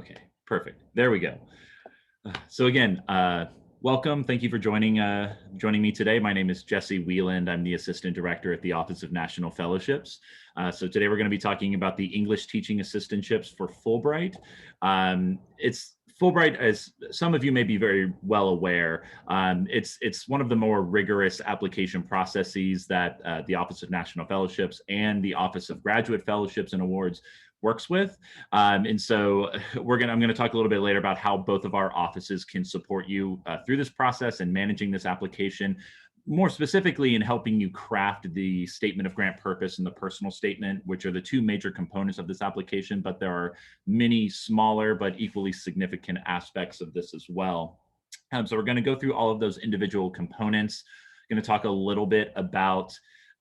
Okay, perfect. There we go. So again, welcome. Thank you for joining me today. My name is Jesse Wieland. I'm the Assistant Director at the Office of National Fellowships. So today we're going to be talking about the English Teaching Assistantships for Fulbright. It's Fulbright, as some of you may be very well aware, it's one of the more rigorous application processes that the Office of National Fellowships and the Office of Graduate Fellowships and Awards works with. And so I'm going to talk a little bit later about how both of our offices can support you through this process and managing this application, more specifically in helping you craft the statement of grant purpose and the personal statement, which are the two major components of this application, but there are many smaller but equally significant aspects of this as well. So we're going to go through all of those individual components. I'm going to talk a little bit about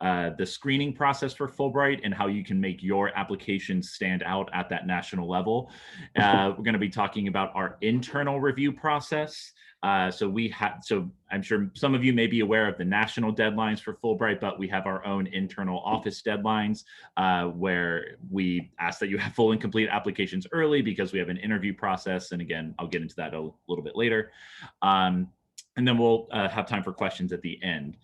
the screening process for Fulbright and how you can make your application stand out at that national level. We're going to be talking about our internal review process. So I'm sure some of you may be aware of the national deadlines for Fulbright, but we have our own internal office deadlines where we ask that you have full and complete applications early because we have an interview process. And again, I'll get into that a little bit later. And then we'll have time for questions at the end.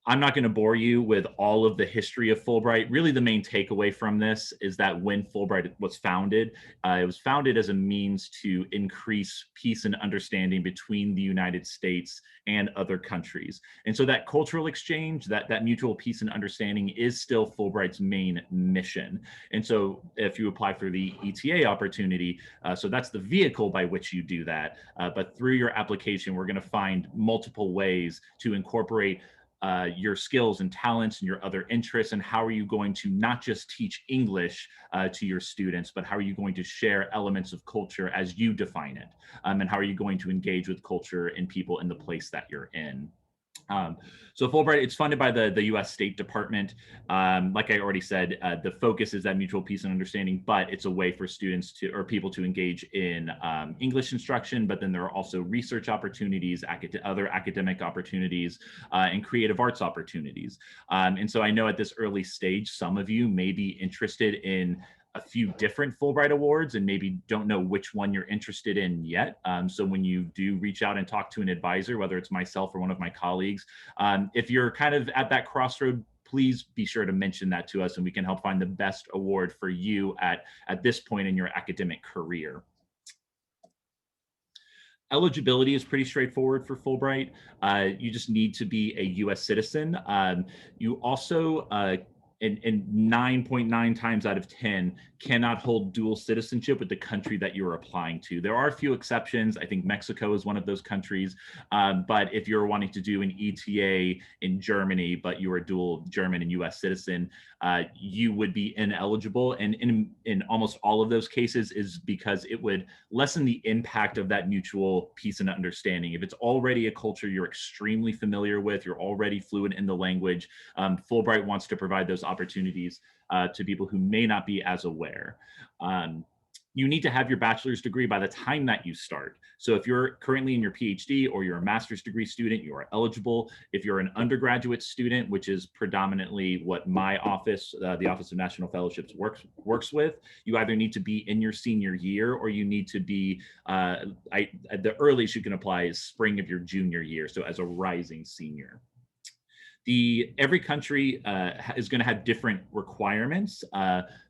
I'm not going to bore you with all of the history of Fulbright. Really, the main takeaway from this is that when Fulbright was founded, it was founded as a means to increase peace and understanding between the United States and other countries. And so that cultural exchange, that mutual peace and understanding is still Fulbright's main mission. And so if you apply for the ETA opportunity, so that's the vehicle by which you do that. But through your application, we're going to find multiple ways to incorporate your skills and talents and your other interests, and how are you going to not just teach English to your students, but how are you going to share elements of culture as you define it, and how are you going to engage with culture and people in the place that you're in. So Fulbright, it's funded by the U.S. State Department. Like I already said, the focus is that mutual peace and understanding, but it's a way for students or people to engage in English instruction, but then there are also research opportunities, other academic opportunities, and creative arts opportunities. And so I know at this early stage, some of you may be interested in a few different Fulbright awards and maybe don't know which one you're interested in yet. So when you do reach out and talk to an advisor, whether it's myself or one of my colleagues, if you're kind of at that crossroad, please be sure to mention that to us and we can help find the best award for you at this point in your academic career. Eligibility is pretty straightforward for Fulbright. You just need to be a US citizen. You also and 9.9 times out of 10 cannot hold dual citizenship with the country that you're applying to. There are a few exceptions. I think Mexico is one of those countries. But if you're wanting to do an ETA in Germany, but you're a dual German and US citizen, you would be ineligible. And in almost all of those cases is because it would lessen the impact of that mutual peace and understanding. If it's already a culture you're extremely familiar with, you're already fluent in the language, Fulbright wants to provide those opportunities to people who may not be as aware. You need to have your bachelor's degree by the time that you start. So if you're currently in your PhD or you're a master's degree student, you are eligible. If you're an undergraduate student, which is predominantly what my office, the Office of National Fellowships works with, you either need to be in your senior year or you need to be, the earliest you can apply is spring of your junior year, so as a rising senior. Every country is going to have different requirements.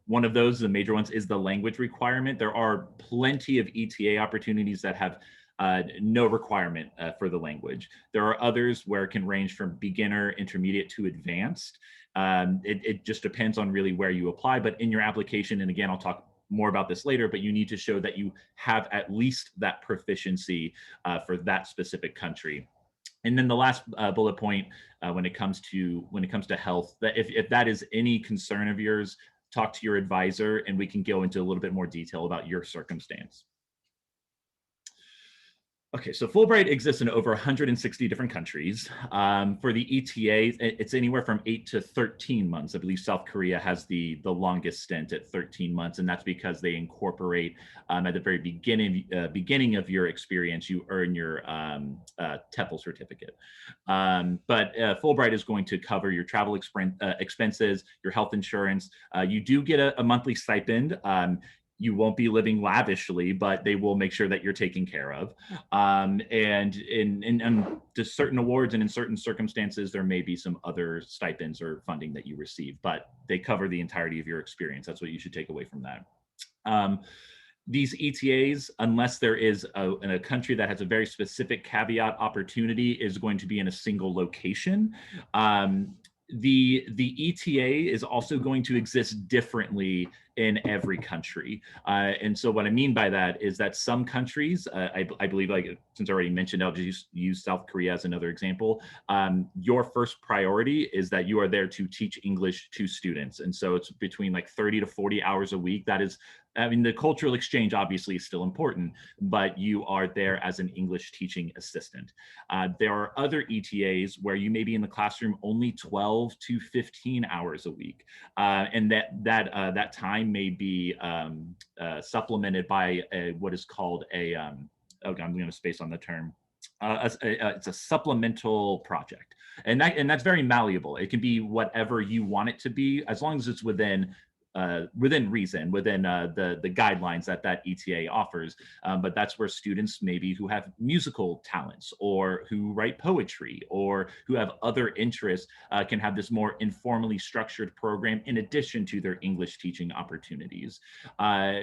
One of those, the major ones, is the language requirement. There are plenty of ETA opportunities that have no requirement for the language. There are others where it can range from beginner, intermediate to advanced. It just depends on really where you apply. But in your application, and again, I'll talk more about this later, but you need to show that you have at least that proficiency for that specific country. And then the last bullet point, when it comes to health, that if that is any concern of yours, talk to your advisor, and we can go into a little bit more detail about your circumstance. Okay, so Fulbright exists in over 160 different countries. For the ETA, it's anywhere from 8 to 13 months. I believe South Korea has the longest stint at 13 months, and that's because they incorporate at the very beginning of your experience, you earn your TEFL certificate. But Fulbright is going to cover your travel expenses, your health insurance. You do get a monthly stipend. you won't be living lavishly, but they will make sure that you're taken care of. And in just certain awards and in certain circumstances, there may be some other stipends or funding that you receive, but they cover the entirety of your experience. That's what you should take away from that. These ETAs, unless there is in a country that has a very specific caveat opportunity, is going to be in a single location. The ETA is also going to exist differently in every country. And so what I mean by that is that some countries, I believe, like since I already mentioned, I'll just use South Korea as another example. Your first priority is that you are there to teach English to students. And so it's between like 30 to 40 hours a week. That is, I mean, the cultural exchange obviously is still important, but you are there as an English teaching assistant. There are other ETAs where you may be in the classroom only 12 to 15 hours a week. And that time may be supplemented by what is called I'm going to space on the term. It's a supplemental project, and that's very malleable. It can be whatever you want it to be, as long as it's within reason, within the guidelines that ETA offers. But that's where students maybe who have musical talents or who write poetry or who have other interests can have this more informally structured program in addition to their English teaching opportunities.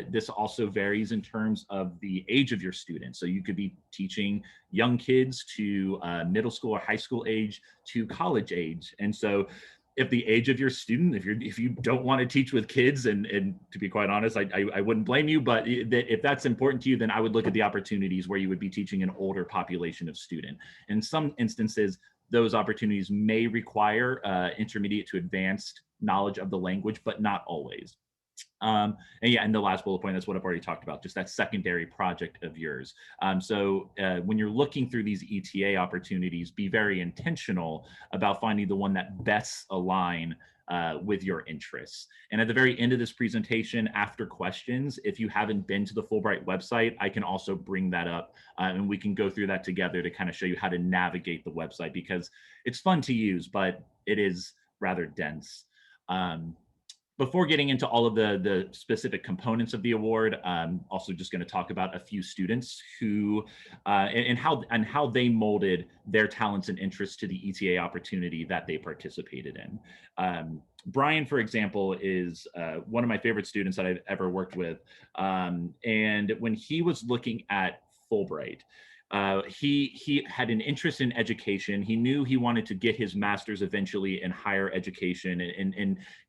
This also varies in terms of the age of your students. So you could be teaching young kids to middle school or high school age to college age. And so if the age of your student, if you don't want to teach with kids, and to be quite honest, I wouldn't blame you, but if that's important to you, then I would look at the opportunities where you would be teaching an older population of student. In some instances, those opportunities may require intermediate to advanced knowledge of the language, but not always. And the last bullet point, that's what I've already talked about, just that secondary project of yours. So when you're looking through these ETA opportunities, be very intentional about finding the one that best align with your interests. And at the very end of this presentation, after questions, if you haven't been to the Fulbright website, I can also bring that up and we can go through that together to kind of show you how to navigate the website, because it's fun to use, but it is rather dense. Before getting into all of the specific components of the award, I'm also just going to talk about a few students who and how they molded their talents and interests to the ETA opportunity that they participated in. Brian, for example, is one of my favorite students that I've ever worked with. And when he was looking at Fulbright, he had an interest in education. He knew he wanted to get his master's eventually in higher education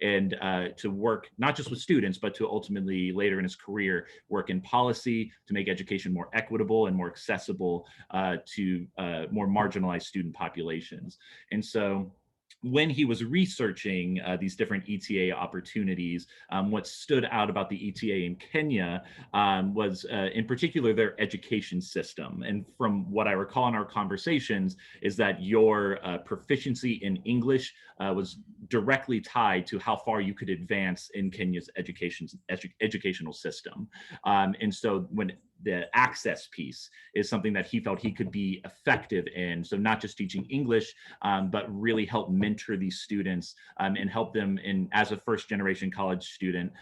and to work not just with students, but to ultimately later in his career work in policy to make education more equitable and more accessible to more marginalized student populations. And so when he was researching these different ETA opportunities, what stood out about the ETA in Kenya was in particular their education system. And from what I recall in our conversations is that your proficiency in English was directly tied to how far you could advance in Kenya's educational system. And so when the access piece is something that he felt he could be effective in. So not just teaching English, but really help mentor these students and help them in as a first generation college student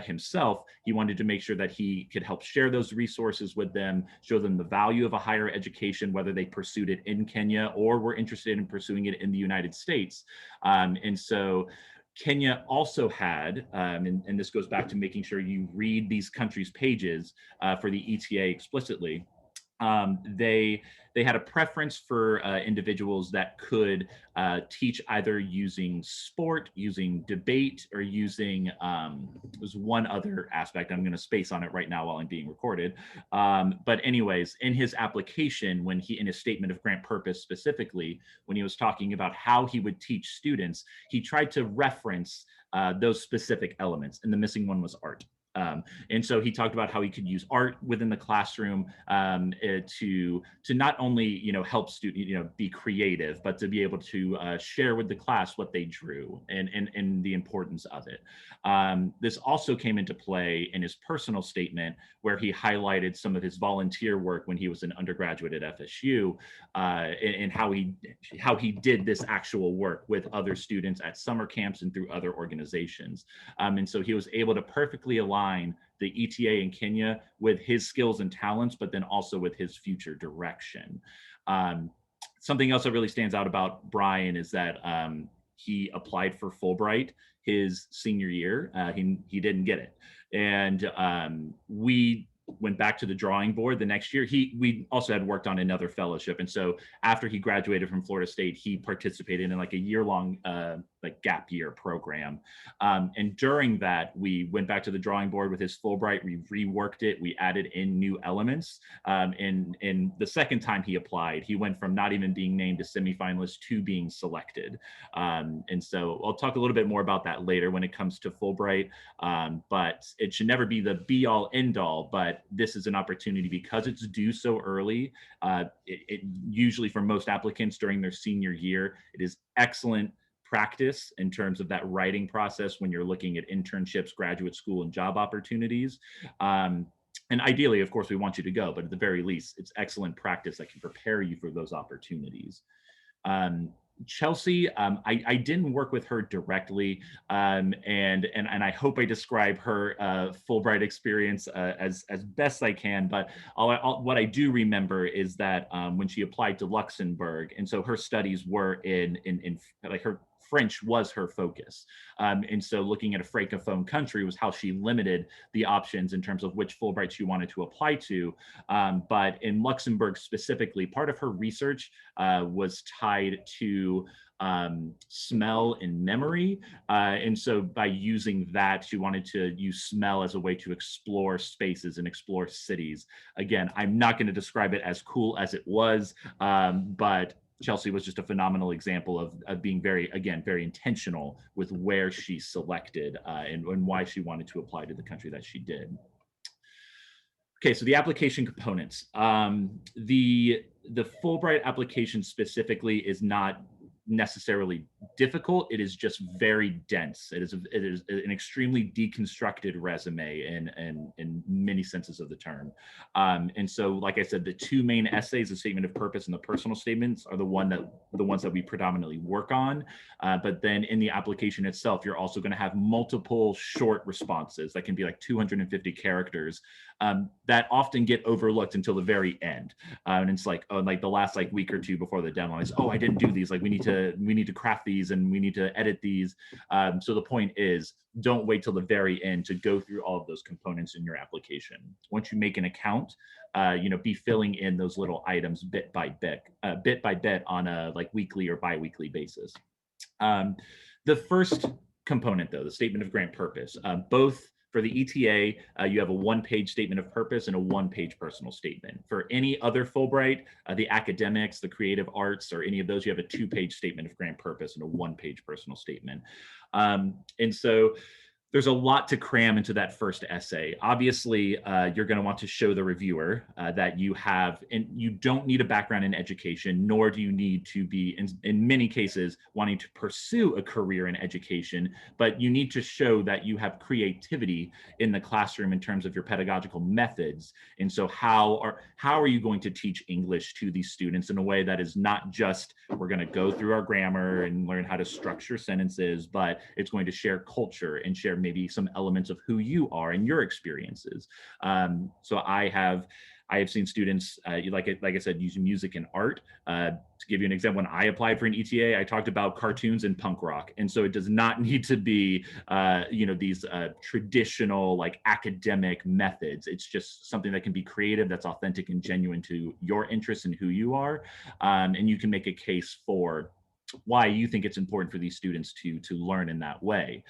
himself. He wanted to make sure that he could help share those resources with them, show them the value of a higher education, whether they pursued it in Kenya or were interested in pursuing it in the United States. And so Kenya also had, and this goes back to making sure you read these countries' pages for the ETA explicitly. They had a preference for individuals that could teach either using sport, using debate, or using there's one other aspect. I'm going to space on it right now while I'm being recorded. But anyways, in his application, when he in his statement of grant purpose specifically, when he was talking about how he would teach students, he tried to reference those specific elements, and the missing one was art. And so he talked about how he could use art within the classroom to not only help students be creative, but to be able to share with the class what they drew and the importance of it. This also came into play in his personal statement, where he highlighted some of his volunteer work when he was an undergraduate at FSU, and how he did this actual work with other students at summer camps and through other organizations. And so he was able to perfectly align the ETA in Kenya with his skills and talents, but then also with his future direction. Um, Something else that really stands out about Brian is that he applied for Fulbright his senior year. He didn't get it, and we went back to the drawing board the next year. We also had worked on another fellowship, and so after he graduated from Florida State, he participated in like a year-long like gap year program. And during that, we went back to the drawing board with his Fulbright. We reworked it. We added in new elements. And the second time he applied, he went from not even being named a semifinalist to being selected. And so I'll talk a little bit more about that later when it comes to Fulbright. But it should never be the be-all, end-all. But this is an opportunity because it's due so early. It usually, for most applicants during their senior year, it is excellent practice in terms of that writing process when you're looking at internships, graduate school, and job opportunities. And ideally, of course, we want you to go, but at the very least, it's excellent practice that can prepare you for those opportunities. Chelsea, I didn't work with her directly, and I hope I describe her Fulbright experience as best I can. But what I do remember is that when she applied to Luxembourg, and so her studies were in like her French was her focus. And so looking at a francophone country was how she limited the options in terms of which Fulbright she wanted to apply to. But in Luxembourg specifically, part of her research was tied to smell and memory. And so by using that, she wanted to use smell as a way to explore spaces and explore cities. Again, I'm not going to describe it as cool as it was, but Chelsea was just a phenomenal example of being very intentional with where she selected and why she wanted to apply to the country that she did. Okay, so the application components. The Fulbright application specifically is not necessarily difficult. It is just very dense. It is an extremely deconstructed resume in many senses of the term. And so, like I said, the two main essays, the statement of purpose and the personal statements, are the ones that we predominantly work on. But then in the application itself, you're also going to have multiple short responses that can be like 250 characters that often get overlooked until the very end. And it's like, oh, like the last like week or two before the deadline is, oh, I didn't do these. Like we need to craft these and we need to edit these. So the point is, don't wait till the very end to go through all of those components in your application. Once you make an account, be filling in those little items bit by bit on a like weekly or bi-weekly basis. The first component, though, the statement of grant purpose, both for the ETA, you have a one-page statement of purpose and a one-page personal statement. For any other Fulbright, the academics, the creative arts, or any of those, you have a two-page statement of grant purpose and a one-page personal statement. And so there's a lot to cram into that first essay. Obviously, you're going to want to show the reviewer that you have, and you don't need a background in education, nor do you need to be, in many cases, wanting to pursue a career in education, but you need to show that you have creativity in the classroom in terms of your pedagogical methods. And so how are you going to teach English to these students in a way that is not just, we're going to go through our grammar and learn how to structure sentences, but it's going to share culture and share maybe some elements of who you are and your experiences. So I have seen students, like I said, using music and art. To give you an example, when I applied for an ETA, I talked about cartoons and punk rock. And so it does not need to be, these traditional like academic methods. It's just something that can be creative, that's authentic and genuine to your interests and who you are. And you can make a case for why you think it's important for these students to learn in that way.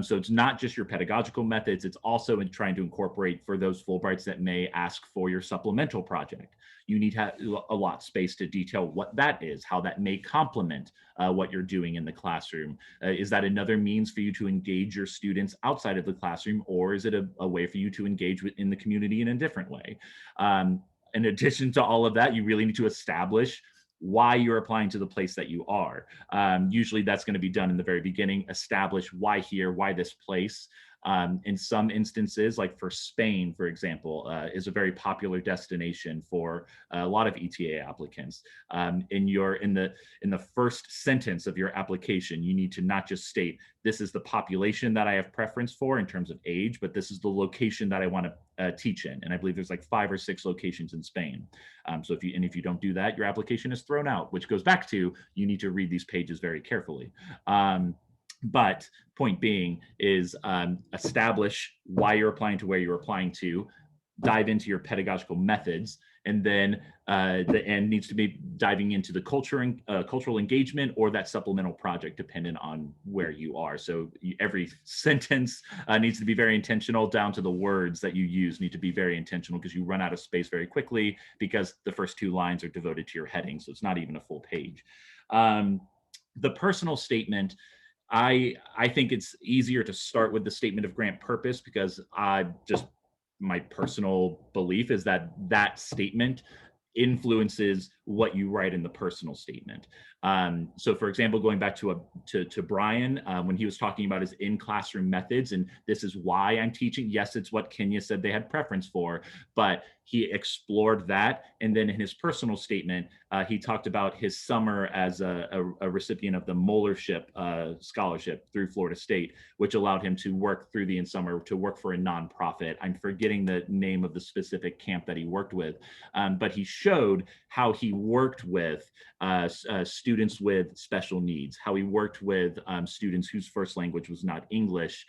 So it's not just your pedagogical methods, it's also in trying to incorporate for those Fulbrights that may ask for your supplemental project. You need to have a lot of space to detail what that is, how that may complement what you're doing in the classroom. Is that another means for you to engage your students outside of the classroom, or is it a way for you to engage in the community in a different way? In addition to all of that, you really need to establish why you're applying to the place that you are. Usually that's going to be done in the very beginning. Establish why here, why this place. In some instances, like for Spain, for example, is a very popular destination for a lot of ETA applicants. In the first sentence of your application, you need to not just state this is the population that I have preference for in terms of age, but this is the location that I want to teach in. And I believe there's like 5 or 6 locations in Spain. So if you don't do that, your application is thrown out, which goes back to you need to read these pages very carefully. But point being is establish why you're applying to where you're applying to, dive into your pedagogical methods, and then the end needs to be diving into the cultural engagement or that supplemental project, depending on where you are. So every sentence needs to be very intentional, down to the words that you use need to be very intentional, because you run out of space very quickly because the first 2 lines are devoted to your heading. So it's not even a full page. The personal statement, I think it's easier to start with the statement of grant purpose, because my personal belief is that that statement influences what you write in the personal statement. So for example, going back to Brian, when he was talking about his in-classroom methods, and this is why I'm teaching, yes, it's what Kenya said they had preference for, but he explored that. And then in his personal statement, he talked about his summer as a recipient of the Moellership scholarship through Florida State, which allowed him to work through the summer to work for a nonprofit. I'm forgetting the name of the specific camp that he worked with, but he showed how he worked with students with special needs, how he worked with students whose first language was not English.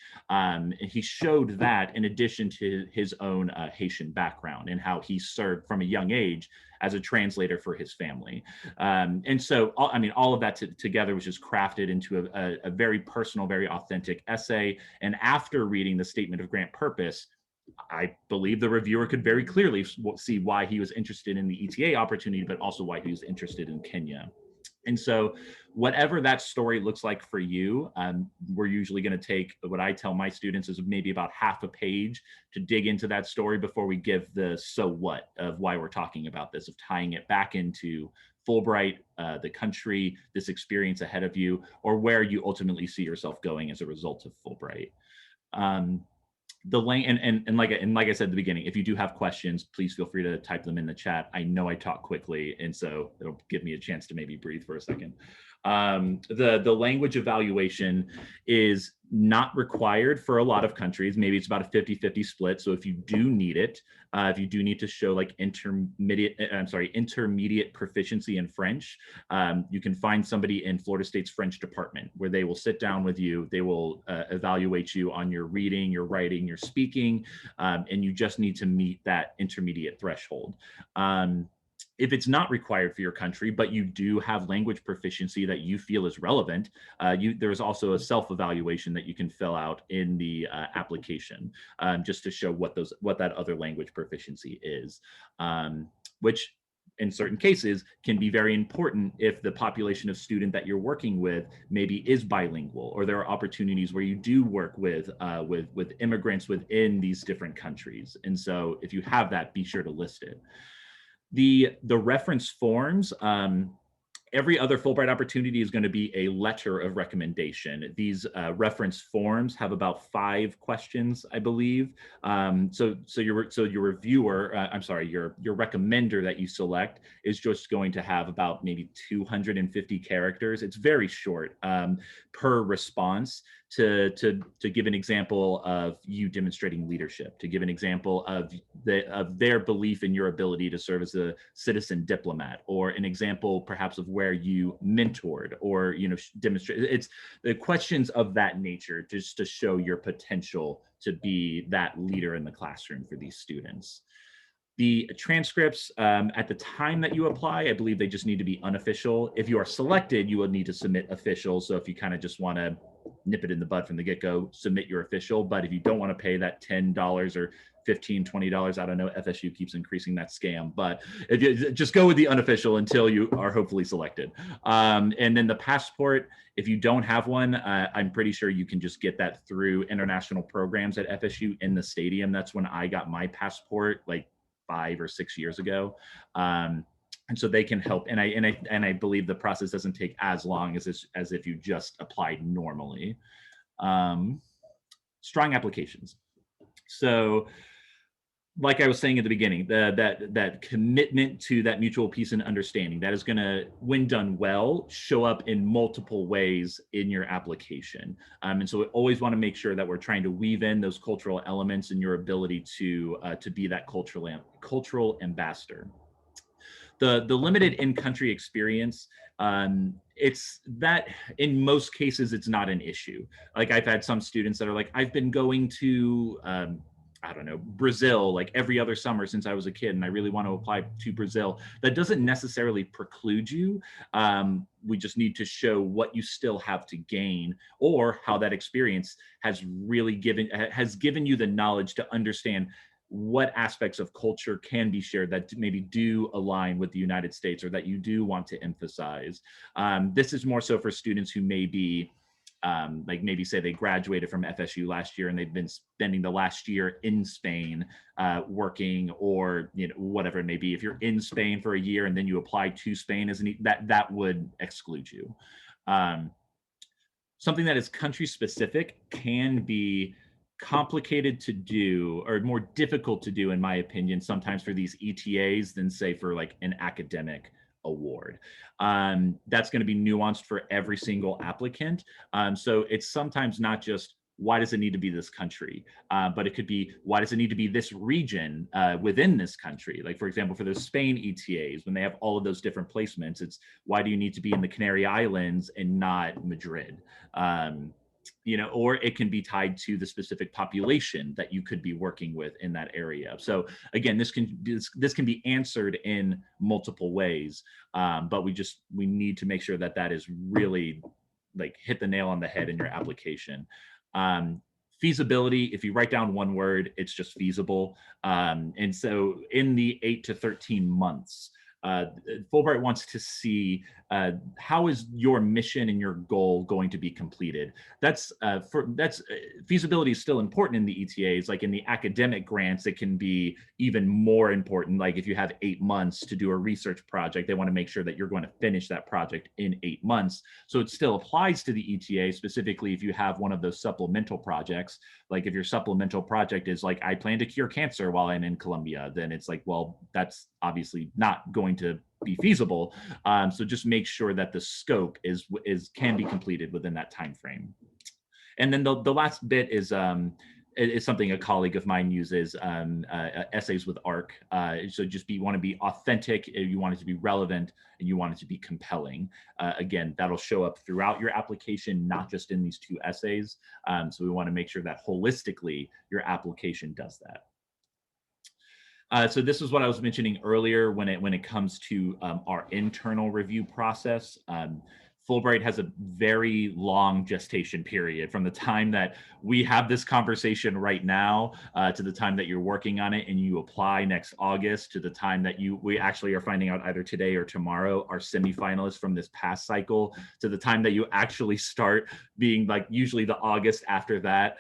He showed that in addition to his own Haitian background, and how he served from a young age as a translator for his family. And so, all of that together was just crafted into a very personal, very authentic essay. And after reading the statement of grant purpose, I believe the reviewer could very clearly see why he was interested in the ETA opportunity, but also why he was interested in Kenya. And so whatever that story looks like for you, we're usually going to take, what I tell my students is maybe about half a page to dig into that story before we give the so what of why we're talking about this, of tying it back into Fulbright, the country, this experience ahead of you, or where you ultimately see yourself going as a result of Fulbright. Like I said at the beginning, if you do have questions, please feel free to type them in the chat. I know I talk quickly, and so it'll give me a chance to maybe breathe for a second. The language evaluation is not required for a lot of countries. Maybe it's about a 50-50 split. So if you do need it, if you do need to show like intermediate proficiency in French, you can find somebody in Florida State's French department where they will sit down with you. They will evaluate you on your reading, your writing, your speaking, and you just need to meet that intermediate threshold. If it's not required for your country, but you do have language proficiency that you feel is relevant, there's also a self-evaluation that you can fill out in the application, just to show what that other language proficiency is, which in certain cases can be very important if the population of student that you're working with maybe is bilingual, or there are opportunities where you do work with immigrants within these different countries. And so if you have that, be sure to list it. The reference forms, every other Fulbright opportunity is going to be a letter of recommendation. These reference forms have about 5 questions, I believe. So your reviewer, your recommender that you select is just going to have about maybe 250 characters. It's very short per response, to give an example of you demonstrating leadership, to give an example of their belief in your ability to serve as a citizen diplomat, or an example perhaps of where you mentored or demonstrate. It's the questions of that nature, just to show your potential to be that leader in the classroom for these students. The transcripts, at the time that you apply, I believe they just need to be unofficial. If you are selected, you will need to submit official. So if you kind of just want to nip it in the bud from the get-go, submit your official. But if you don't want to pay that $10 or $15, $20, I don't know, FSU keeps increasing that scam, but if you just go with the unofficial until you are hopefully selected. And then the passport, if you don't have one, I'm pretty sure you can just get that through international programs at FSU in the stadium. That's when I got my passport, like 5 or 6 years ago. And so they can help. And I believe the process doesn't take as long as if you just applied normally. Strong applications. So like I was saying at the beginning, that commitment to that mutual peace and understanding, that is going to, when done well, show up in multiple ways in your application. And so we always want to make sure that we're trying to weave in those cultural elements and your ability to be that cultural ambassador. The limited in-country experience, it's that in most cases it's not an issue. Like I've had some students that are like, I've been going to I don't know, Brazil like every other summer since I was a kid, and I really want to apply to Brazil. That doesn't necessarily preclude you. We just need to show what you still have to gain, or how that experience has really given you the knowledge to understand what aspects of culture can be shared that maybe do align with the United States, or that you do want to emphasize. This is more so for students who may be like maybe say they graduated from FSU last year and they've been spending the last year in Spain working, or whatever it may be. If you're in Spain for a year and then you apply to Spain that would exclude you. Something that is country specific can be complicated to do, or more difficult to do in my opinion, sometimes for these ETAs than say for like an academic award. That's going to be nuanced for every single applicant. So it's sometimes not just why does it need to be this country, but it could be why does it need to be this region within this country. Like for example, for those Spain ETAs, when they have all of those different placements, it's why do you need to be in the Canary Islands and not Madrid? Or it can be tied to the specific population that you could be working with in that area. So again, this can be answered in multiple ways, but we need to make sure that that is really like hit the nail on the head in your application. Feasibility, if you write down one word, it's just feasible. And so in the 8 to 13 months, Fulbright wants to see how is your mission and your goal going to be completed. Feasibility is still important in the ETAs. Like in the academic grants, it can be even more important. Like if you have 8 months to do a research project, they want to make sure that you're going to finish that project in 8 months. So it still applies to the ETA, specifically if you have one of those supplemental projects. Like if your supplemental project is like, I plan to cure cancer while I'm in Colombia, then it's like, well, that's obviously not going to be feasible. So just make sure that the scope can be completed within that time frame. And then the last bit is something a colleague of mine uses, essays with ARC. So just want to be authentic, you want it to be relevant, and you want it to be compelling. Again, that'll show up throughout your application, not just in these 2 essays. So we want to make sure that holistically your application does that. So this is what I was mentioning earlier when it comes to our internal review process. Fulbright has a very long gestation period from the time that we have this conversation right now to the time that you're working on it and you apply next August, to the time that we actually are finding out either today or tomorrow our semifinalists from this past cycle, to the time that you actually start being like usually the August after that.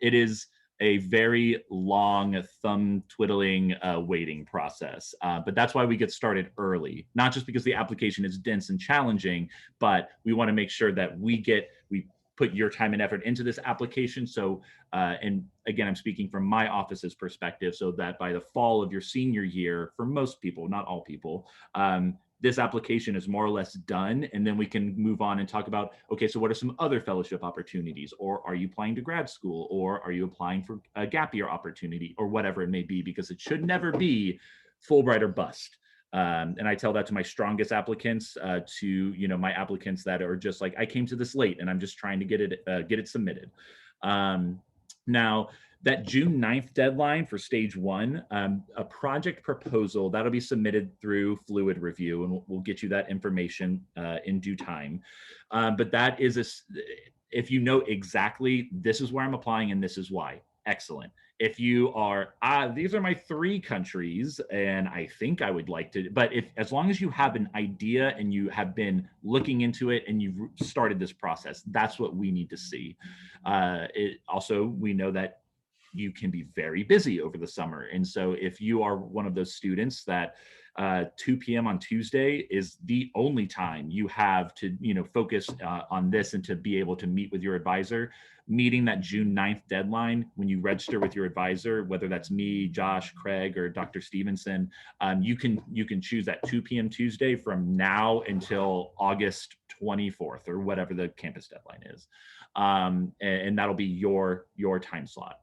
It is a very long thumb twiddling waiting process. But that's why we get started early, not just because the application is dense and challenging, but we want to make sure that we put your time and effort into this application. So, and again, I'm speaking from my office's perspective, so that by the fall of your senior year, for most people, not all people, this application is more or less done, and then we can move on and talk about, okay, so what are some other fellowship opportunities, or are you applying to grad school, or are you applying for a gap year opportunity, or whatever it may be, because it should never be Fulbright or bust. And I tell that to my strongest applicants, to my applicants that are just like, I came to this late and I'm just trying to get it submitted. Now, that June 9th deadline for stage 1, a project proposal, that'll be submitted through Fluid Review, and we'll get you that information in due time. But that is if you know exactly, this is where I'm applying and this is why, excellent. If you are, these are my 3 countries and I think I would like to, but as long as you have an idea and you have been looking into it and you've started this process, that's what we need to see. Also, we know that you can be very busy over the summer. And so if you are one of those students that 2 p.m. on Tuesday is the only time you have to, focus on this and to be able to meet with your advisor, meeting that June 9th deadline when you register with your advisor, whether that's me, Josh, Craig, or Dr. Stevenson, you can choose that 2 p.m. Tuesday from now until August 24th or whatever the campus deadline is. And that'll be your time slot.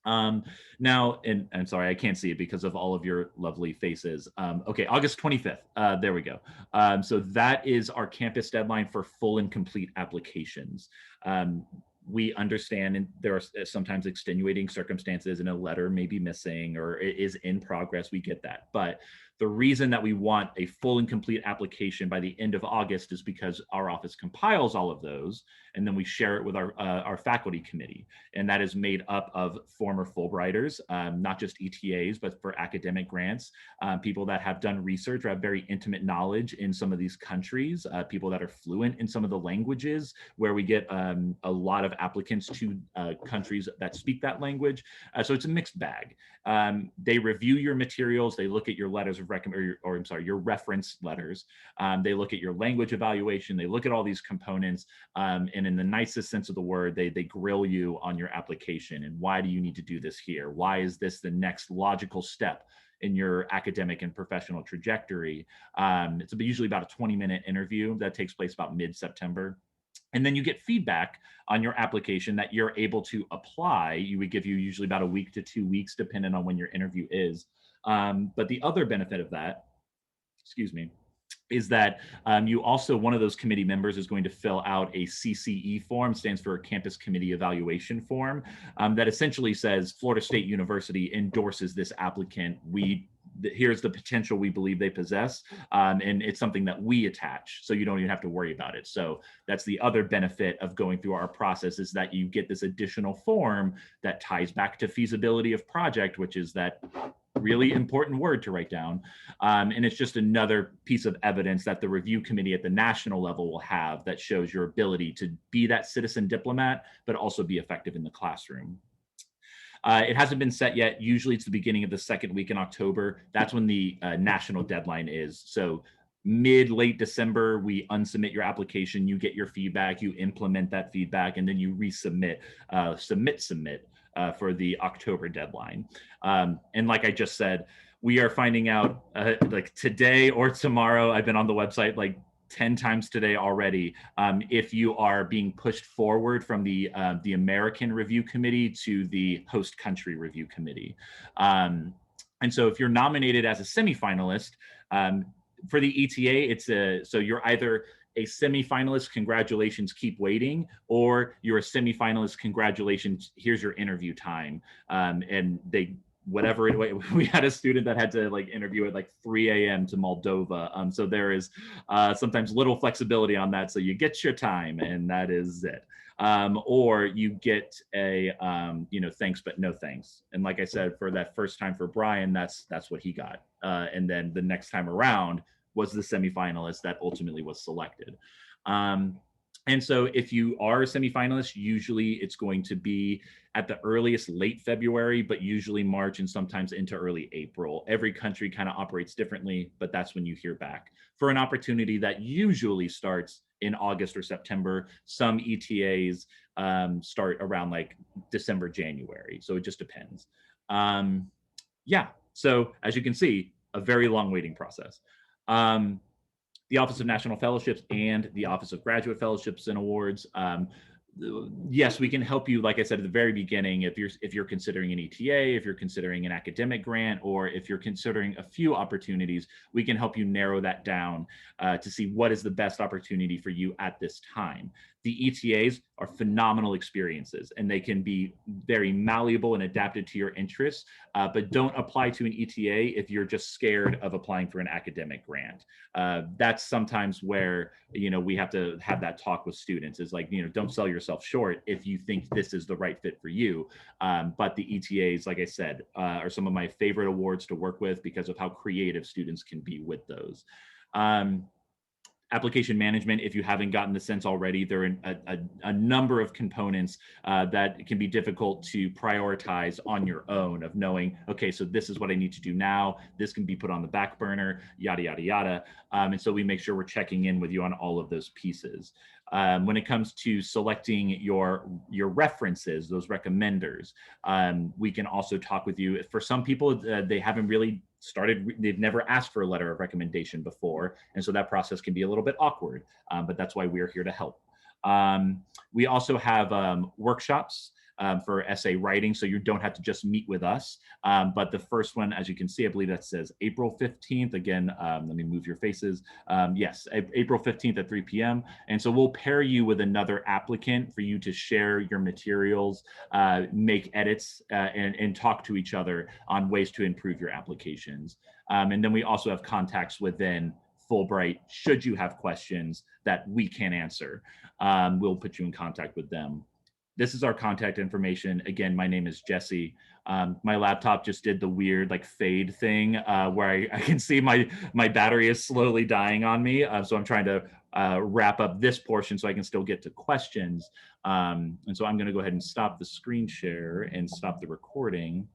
Now, and I'm sorry, I can't see it because of all of your lovely faces. Okay, August 25th. There we go. So that is our campus deadline for full and complete applications. We understand, and there are sometimes extenuating circumstances, and a letter may be missing or it is in progress. We get that. But the reason that we want a full and complete application by the end of August is because our office compiles all of those, and then we share it with our faculty committee. And that is made up of former Fulbrighters, not just ETAs, but for academic grants, people that have done research or have very intimate knowledge in some of these countries, people that are fluent in some of the languages where we get a lot of applicants to countries that speak that language. So it's a mixed bag. They review your materials, they look at your letters of your reference letters. They look at your language evaluation, they look at all these components, and in the nicest sense of the word, they grill you on your application and why do you need to do this here? Why is this the next logical step in your academic and professional trajectory? It's usually about a 20-minute interview that takes place about mid-September. And then you get feedback on your application that you're able to apply. You would give you usually about a week to 2 weeks, depending on when your interview is. But the other benefit of that, is that you also, one of those committee members is going to fill out a CCE form, stands for Campus Committee Evaluation Form, that essentially says Florida State University endorses this applicant. Here's the potential we believe they possess, and it's something that we attach, so you don't even have to worry about it. So that's the other benefit of going through our process, is that you get this additional form that ties back to feasibility of project, which is that really important word to write down. And it's just another piece of evidence that the review committee at the national level will have that shows your ability to be that citizen diplomat, but also be effective in the classroom. It hasn't been set yet. Usually it's the beginning of the second week in October. That's when the national deadline is. So late December, we unsubmit your application, you get your feedback, you implement that feedback, and then you resubmit, submit for the October deadline. And like I just said, we are finding out like today or tomorrow, I've been on the website like 10 times today already, if you are being pushed forward from the American Review Committee to the host country review committee. And so if you're nominated as a semifinalist, for the ETA, so you're either a semifinalist, congratulations, keep waiting, or you're a semifinalist, congratulations, here's your interview time. And we had a student that had to interview at 3 a.m. to Moldova. So there is sometimes little flexibility on that. So you get your time and that is it. Or you get a, thanks, but no thanks. And like I said, for that first time for Brian, that's what he got. And then the next time around was the semifinalist that ultimately was selected. And so if you are a semifinalist, usually it's going to be at the earliest late February, but usually March and sometimes into early April. Every country kind of operates differently, but that's when you hear back. For an opportunity that usually starts in August or September, some ETAs start around December, January. So it just depends. Yeah, so as you can see, a very long waiting process. The Office of National Fellowships and the Office of Graduate Fellowships and Awards. Yes, we can help you, like I said at the very beginning, if you're considering an ETA, if you're considering an academic grant, or if you're considering a few opportunities, we can help you narrow that down to see what is the best opportunity for you at this time. The ETAs are phenomenal experiences, and they can be very malleable and adapted to your interests, but don't apply to an ETA if you're just scared of applying for an academic grant. That's sometimes where, we have to have that talk with students, is don't sell yourself short if you think this is the right fit for you. But the ETAs, like I said, are some of my favorite awards to work with because of how creative students can be with those. Application management, if you haven't gotten the sense already, there are a number of components that can be difficult to prioritize on your own, of knowing, okay, so this is what I need to do now. This can be put on the back burner, yada, yada, yada. And so we make sure we're checking in with you on all of those pieces. When it comes to selecting your references, those recommenders, we can also talk with you. For some people, they haven't really they've never asked for a letter of recommendation before. And so that process can be a little bit awkward, but that's why we're here to help. We also have workshops for essay writing, so you don't have to just meet with us. But the first one, as you can see, I believe that says April 15th. Again, let me move your faces. Yes, April 15th at 3 p.m. And so we'll pair you with another applicant for you to share your materials, make edits, and talk to each other on ways to improve your applications. And then we also have contacts within Fulbright should you have questions that we can't answer. We'll put you in contact with them. This is our contact information. Again, my name is Jesse. My laptop just did the weird like fade thing where I can see my battery is slowly dying on me. So I'm trying to wrap up this portion so I can still get to questions. And so I'm going to go ahead and stop the screen share and stop the recording.